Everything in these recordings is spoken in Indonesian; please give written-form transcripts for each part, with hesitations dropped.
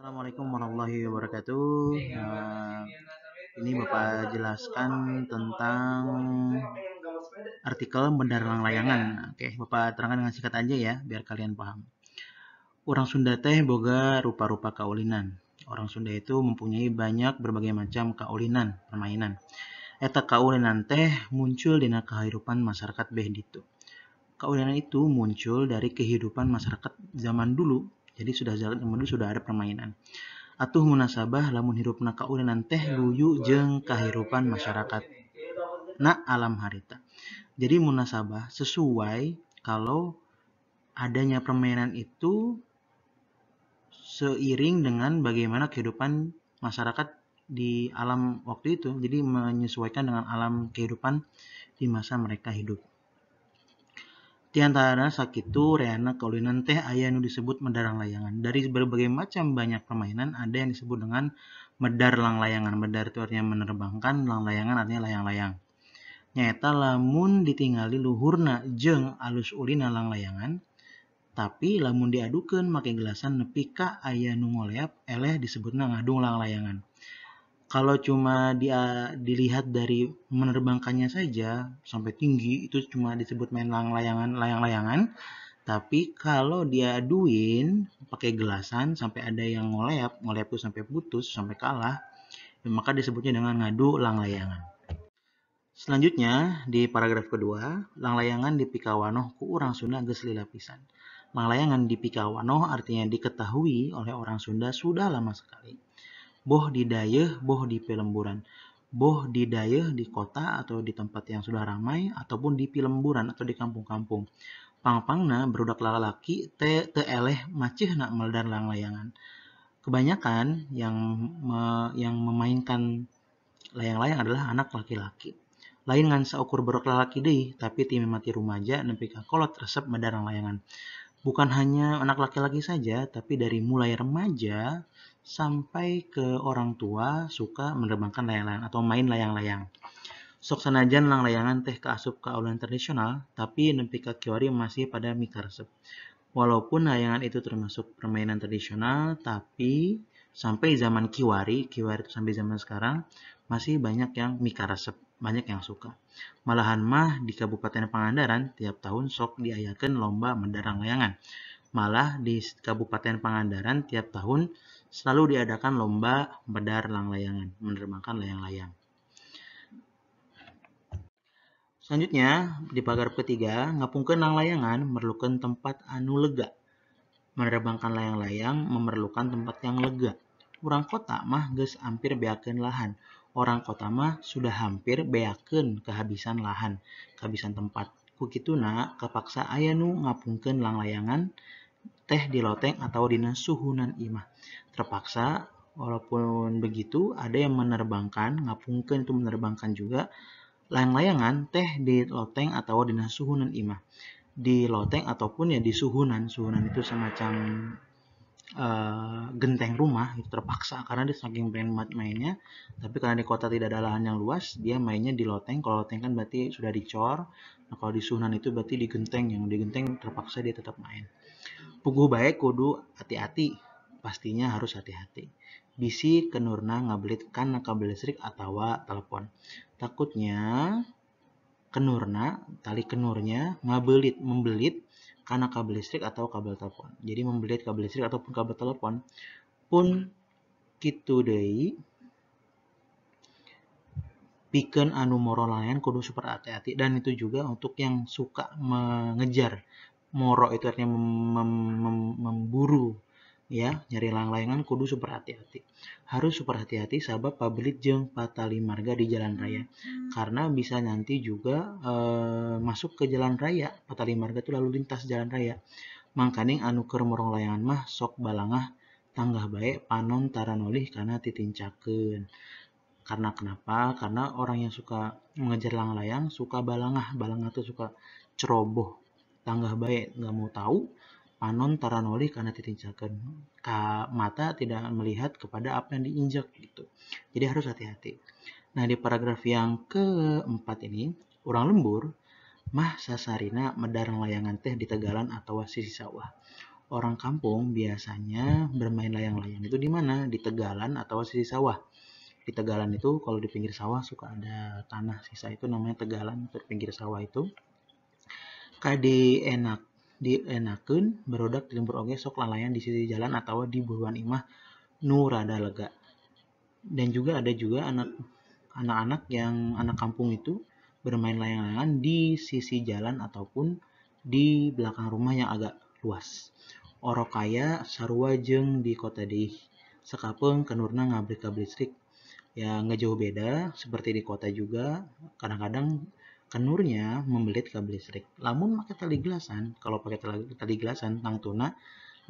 Assalamualaikum warahmatullahi wabarakatuh. Ini Bapak jelaskan tentang artikel Medar Langlayangan. Oke, Bapak terangkan dengan singkat aja ya, biar kalian paham. Orang Sunda teh boga rupa-rupa kaulinan. Orang Sunda itu mempunyai banyak berbagai macam kaulinan, permainan. Eta kaulinan teh muncul dina kehidupan masyarakat beh ditu. Kaulinan itu muncul dari kehidupan masyarakat zaman dulu. Jadi zaman dulu sudah ada permainan. Atuh munasabah lamun hirupna kaulinan teh luyu jeung kahirupan masyarakat na alam harita. Jadi munasabah sesuai kalau adanya permainan itu seiring dengan bagaimana kehidupan masyarakat di alam waktu itu. Jadi menyesuaikan dengan alam kehidupan di masa mereka hidup. Di antara sakitu reana kaulinan teh aya nu disebut medar langlayangan. Dari berbagai macam banyak permainan ada yang disebut dengan medar langlayangan. Medar itu artinya menerbangkan, langlayangan artinya layang-layang. Nyaeta lamun ditinggali luhurna jeung alus ulina langlayangan, tapi lamun diadukeun make gelasan nepi ka aya nu ngoleap eleh disebutna ngadung langlayangan. Kalau cuma dilihat dari menerbangkannya saja sampai tinggi, itu cuma disebut main layang-layangan. Tapi kalau diaduin pakai gelasan sampai ada yang ngoleap itu sampai putus, sampai kalah, maka disebutnya dengan ngadu langlayangan. Selanjutnya, di paragraf kedua, langlayangan dipikawanoh ku urang Sunda geus lila pisan. Langlayangan dipikawanoh artinya diketahui oleh orang Sunda sudah lama sekali. Boh di dayeuh, boh di pelemburan. Boh di dayeuh di kota atau di tempat yang sudah ramai ataupun di pelemburan atau di kampung-kampung. Pangpangna berudak lalaki teu eleh macihna meldar langlayangan. Kebanyakan yang memainkan layang-layang adalah anak laki-laki. Lain ngan saukur berudak lalaki deui, tapi ti mimati rumaja nepi ka kolot resep medar langlayangan. Bukan hanya anak laki-laki saja, tapi dari mulai remaja sampai ke orang tua suka menerbangkan layang-layang atau main layang-layang. Sok sanajan langlayangan teh kaasup kaulinan tradisional, tapi nepi ka kiwari masih pada mikaresep. Walaupun layangan itu termasuk permainan tradisional, tapi sampai zaman kiwari itu sampai zaman sekarang masih banyak yang mikaresep, banyak yang suka. Malahan mah di Kabupaten Pangandaran tiap tahun sok diayakeun lomba medar langlayangan. Malah di Kabupaten Pangandaran tiap tahun selalu diadakan lomba medar langlayangan, menerbangkan layang-layang. Selanjutnya, di paragraf ketiga, ngapungkeun langlayangan memerlukan tempat anu lega. Menerbangkan layang-layang memerlukan tempat yang lega. Urang kota mah geus hampir beakeun lahan. Orang kota mah sudah hampir beakeun kehabisan lahan, kehabisan tempat. Ku kituna kapaksa aya nu ngapungkeun langlayangan teh di loteng atau dina suhunan imah. Terpaksa, walaupun begitu ada yang menerbangkan, ngapungkeun itu menerbangkan juga layang-layangan teh di loteng atau dina suhunan imah. Di loteng ataupun ya di suhunan. Suhunan itu semacam genteng rumah, itu terpaksa karena dia saking pengen mainnya. Tapi karena di kota tidak ada lahan yang luas, dia mainnya di loteng. Kalau loteng kan berarti sudah dicor. Nah, kalau di suhunan itu berarti di genteng. Yang di genteng terpaksa dia tetap main. Puguh bae kudu hati-hati. Pastinya harus hati-hati. Bisi kenurna ngabelit kana kabel listrik atawa telepon. Takutnya kenurna, tali kenurnya membelit karena kabel listrik atau kabel telepon. Jadi membelit kabel listrik ataupun kabel telepon pun kitu deui. Pikeun anu moro langlayangan kudu super hati-hati, dan itu juga untuk yang suka mengejar. Moro itu artinya memburu, ya, nyari langlayangan kudu super hati-hati. Harus super hati-hati sabab pabelit jeung patali marga di jalan raya. Karena bisa nanti juga masuk ke jalan raya. Patali marga itu lalu lintas jalan raya. Mangkaning anu keur morong layangan mah sok balangah tanggah bae panon taranolih kana titincakeun. Karena kenapa? Karena orang yang suka mengejar layang-layang suka balangah. Balangah itu suka ceroboh. Tanggah bae, nggak mau tahu. Panon taranolih karena titincakeun. Mata tidak melihat kepada apa yang diinjak gitu. Jadi harus hati-hati. Nah, di paragraf yang keempat ini, urang lembur mah sasarina medar layangan teh di tegalan atau sisi sawah. Orang kampung biasanya bermain layang-layang itu di mana? Di tegalan atau sisi sawah. Di tegalan itu kalau di pinggir sawah suka ada tanah sisa itu namanya tegalan, di pinggir sawah itu. Kadi dienakeun barudak di lembur oge sok lalayan di sisi jalan atau di buruan imah nu rada lega. Dan juga ada juga anak-anak yang anak kampung itu bermain layang-layangan di sisi jalan ataupun di belakang rumah yang agak luas. Orok kaya sarua jeung di kota deui. Sakapeung kenurna ngabrik kabel listrik. Ya nggak jauh beda seperti di kota juga. Kadang-kadang kenurnya membelit kabel listrik. Lamun pakai tali gelasan, kalau pakai tali gelasan tangtuna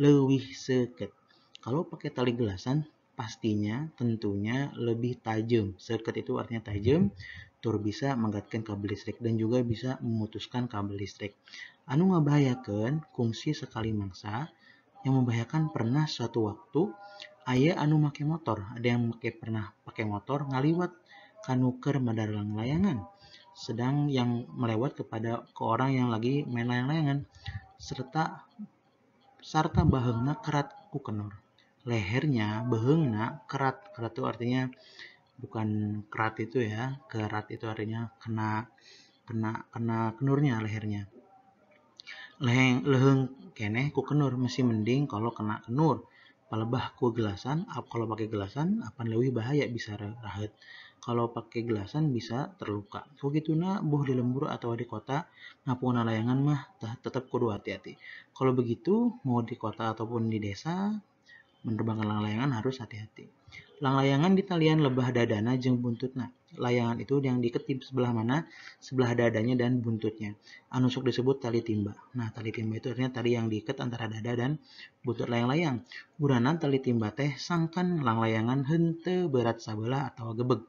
leuwih seukeut. Kalau pakai tali gelasan pastinya tentunya lebih tajam. Seukeut itu artinya tajam, tur bisa menggatkeun kabel listrik dan juga bisa memutuskan kabel listrik. Anu ngabahayakeun kungsi sekali mangsa yang membahayakan pernah suatu waktu aya anu make motor, ada yang pernah pakai motor ngaliwat kanu keur madalang layangan. Sedang yang melewat ke orang yang lagi main layang-layangan sarta baheungna kerat ku kenur. Lehernya baheungna kerat itu artinya bukan kerat itu ya, kerat itu artinya kena kena kena kenurnya lehernya. Leheung keneh ku kenur masih mending kalau kena kenur. Palebah ku gelasan, kalau pakai gelasan apan leuwih bahaya bisa raheut. Kalau pakai gelasan bisa terluka. Begituna buh di lembur atau di kota ngapungna layangan mah tetap kudu hati-hati. Kalau begitu mau di kota ataupun di desa menerbangkan lang-layangan harus hati-hati. Lang-layangan di talian lebah dadana jeung buntutna. Layangan itu yang diketip sebelah mana? Sebelah dadanya dan buntutnya. Anu sok disebut tali timba. Nah, tali timba itu artinya tali yang diikat antara dada dan buntut layang-layang. Urana tali timba teh sangkan lang-layangan henteu berat sabelah atau gebeg.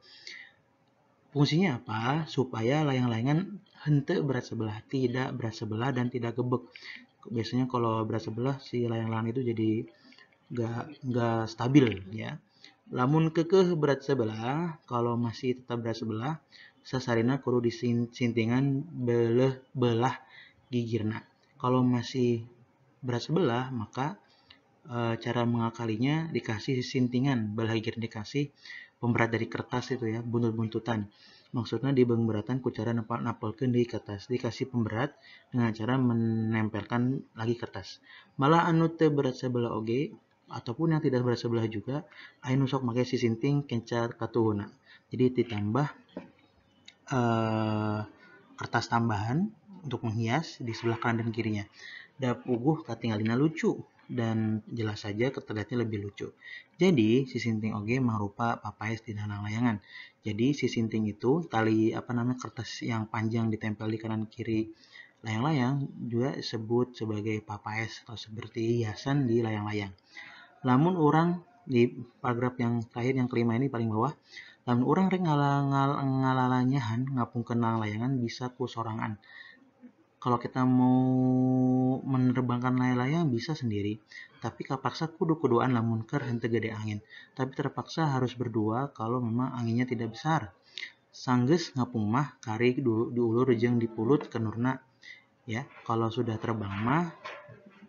Fungsinya apa? Supaya layang-layangan henteu berat sebelah, tidak berat sebelah dan tidak gebeg. Biasanya kalau berat sebelah si layang-layang itu jadi nggak stabil ya. Lamun kekeh berat sebelah, kalau masih tetap berat sebelah, sasarina kudu disintingan belah gigirna. Kalau masih berat sebelah, maka cara mengakalinya dikasih sintingan, belah gigir dikasih pemberat dari kertas itu ya, buntut-buntutan. Maksudnya beratan ku cara napalkeun di kertas, dikasih pemberat dengan cara menempelkan lagi kertas. Malah anu teu berat sebelah oge ataupun yang tidak berat sebelah juga aya sok make sisinting kenca katuhuna. Jadi ditambah kertas tambahan untuk menghias di sebelah kanan dan kirinya. Da puguh katingalina lucu dan jelas saja terlihatnya lebih lucu. Jadi sisinting oge mangrupa papaes di dalam layangan. Jadi sisinting itu tali kertas yang panjang ditempel di kanan kiri layang-layang juga disebut sebagai papaes atau seperti hiasan di layang-layang. Lamun orang di paragraf yang terakhir yang kelima ini paling bawah, lamun orang rek ngalalanyahan ngapungkeun layangan bisa ku sorangan. Kalau kita mau menerbangkan layang-layang bisa sendiri, tapi kapaksa kudu-kuduan lamun keur henteu gede angin. Tapi terpaksa harus berdua kalau memang anginnya tidak besar. Sanggeus ngapung mah kari diulur jeung dipulut kenurna ya. Kalau sudah terbang mah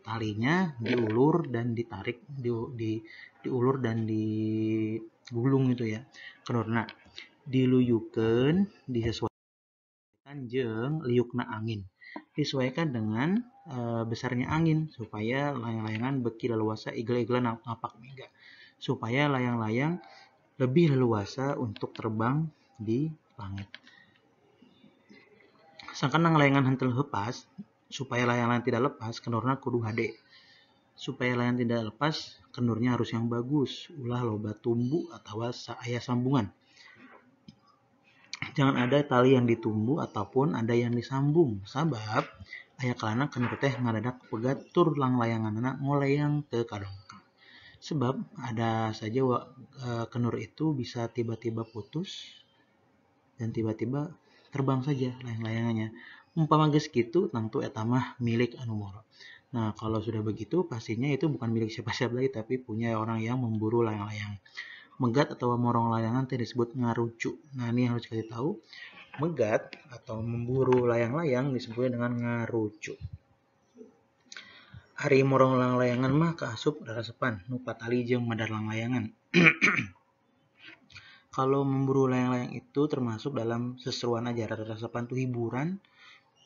talinya diulur dan ditarik diulur dan digulung gitu ya kenurna diluyukeun disesuaikan jeung liukna angin disesuaikan dengan besarnya angin supaya layang-layangan beki leluasa igel-igel ngapak mega supaya layang-layang lebih leluasa untuk terbang di langit. Sangkan layangan henteu lepas supaya layang-layang tidak lepas, kenurna kudu hade. Supaya layang tidak lepas, kenurnya harus yang bagus, ulah loba tumbu atau aya sambungan. Jangan ada tali yang ditumbu ataupun ada yang disambung, sabab aya kalana kenur teh ngadadak pegat tur lang-layanganna ngoleang teu kadongkang. Sebab ada saja kenur itu bisa tiba-tiba putus dan tiba-tiba terbang saja layang-layangannya. Umpama geus kitu tentu eta mah milik anu moro. Nah, kalau sudah begitu pastinya itu bukan milik siapa-siapa lagi tapi punya orang yang memburu layang-layang. Megat atau morong layangan teh disebut ngarucu. Nah, ini yang harus kita tahu. Megat atau memburu layang-layang disebut dengan ngarucu. Ari morong lang layangan mah kaasup rarasepan nu patali jeung madar lang layangan. Kalau memburu layang-layang itu termasuk dalam seseruan aja. Rarasepan itu hiburan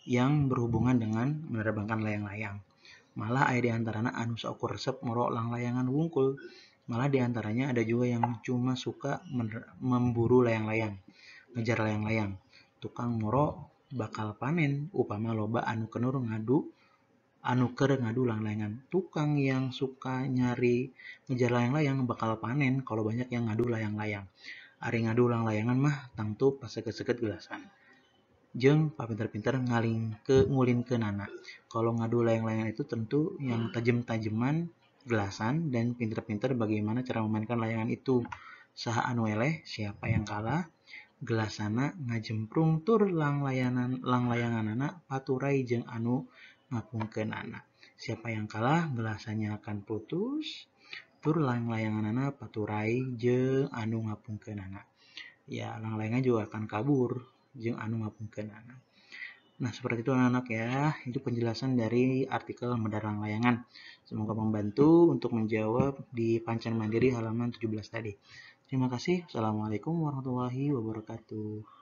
yang berhubungan dengan menerbangkan layang-layang. Malah ada diantaranya anu saukur resep moro lang layangan wungkul. Malah diantaranya ada juga yang cuma suka memburu layang-layang, ngejar layang-layang. Tukang moro bakal panen upama loba anu kenur ngadu lang-layangan. Tukang yang suka nyari ngejar layang-layang bakal panen kalau banyak yang ngadu layang-layang. Ari ngadu lang-layangan mah tangtu pas seket-seket gelasan. Jeung papinter-pinter ngulin ke nana. Kalau ngadu layang-layang itu tentu yang tajem-tajeman gelasan dan pinter-pinter bagaimana cara memainkan layangan itu. Saha anu eleh, siapa yang kalah, gelasana ngajemprung tur lang-layanganana paturai jeung anu ngapungkeunana. Siapa yang kalah, gelasannya akan putus, tur lang-layanganana paturai jeung anu ngapungkeunana. Ya, lang-layangan juga akan kabur jeung anu ngapungkeunana. Nah, seperti itu anak-anak ya. Itu penjelasan dari artikel Medar Lang-layangan. Semoga membantu untuk menjawab di Pancan Mandiri halaman 17 tadi. Terima kasih. Assalamualaikum warahmatullahi wabarakatuh.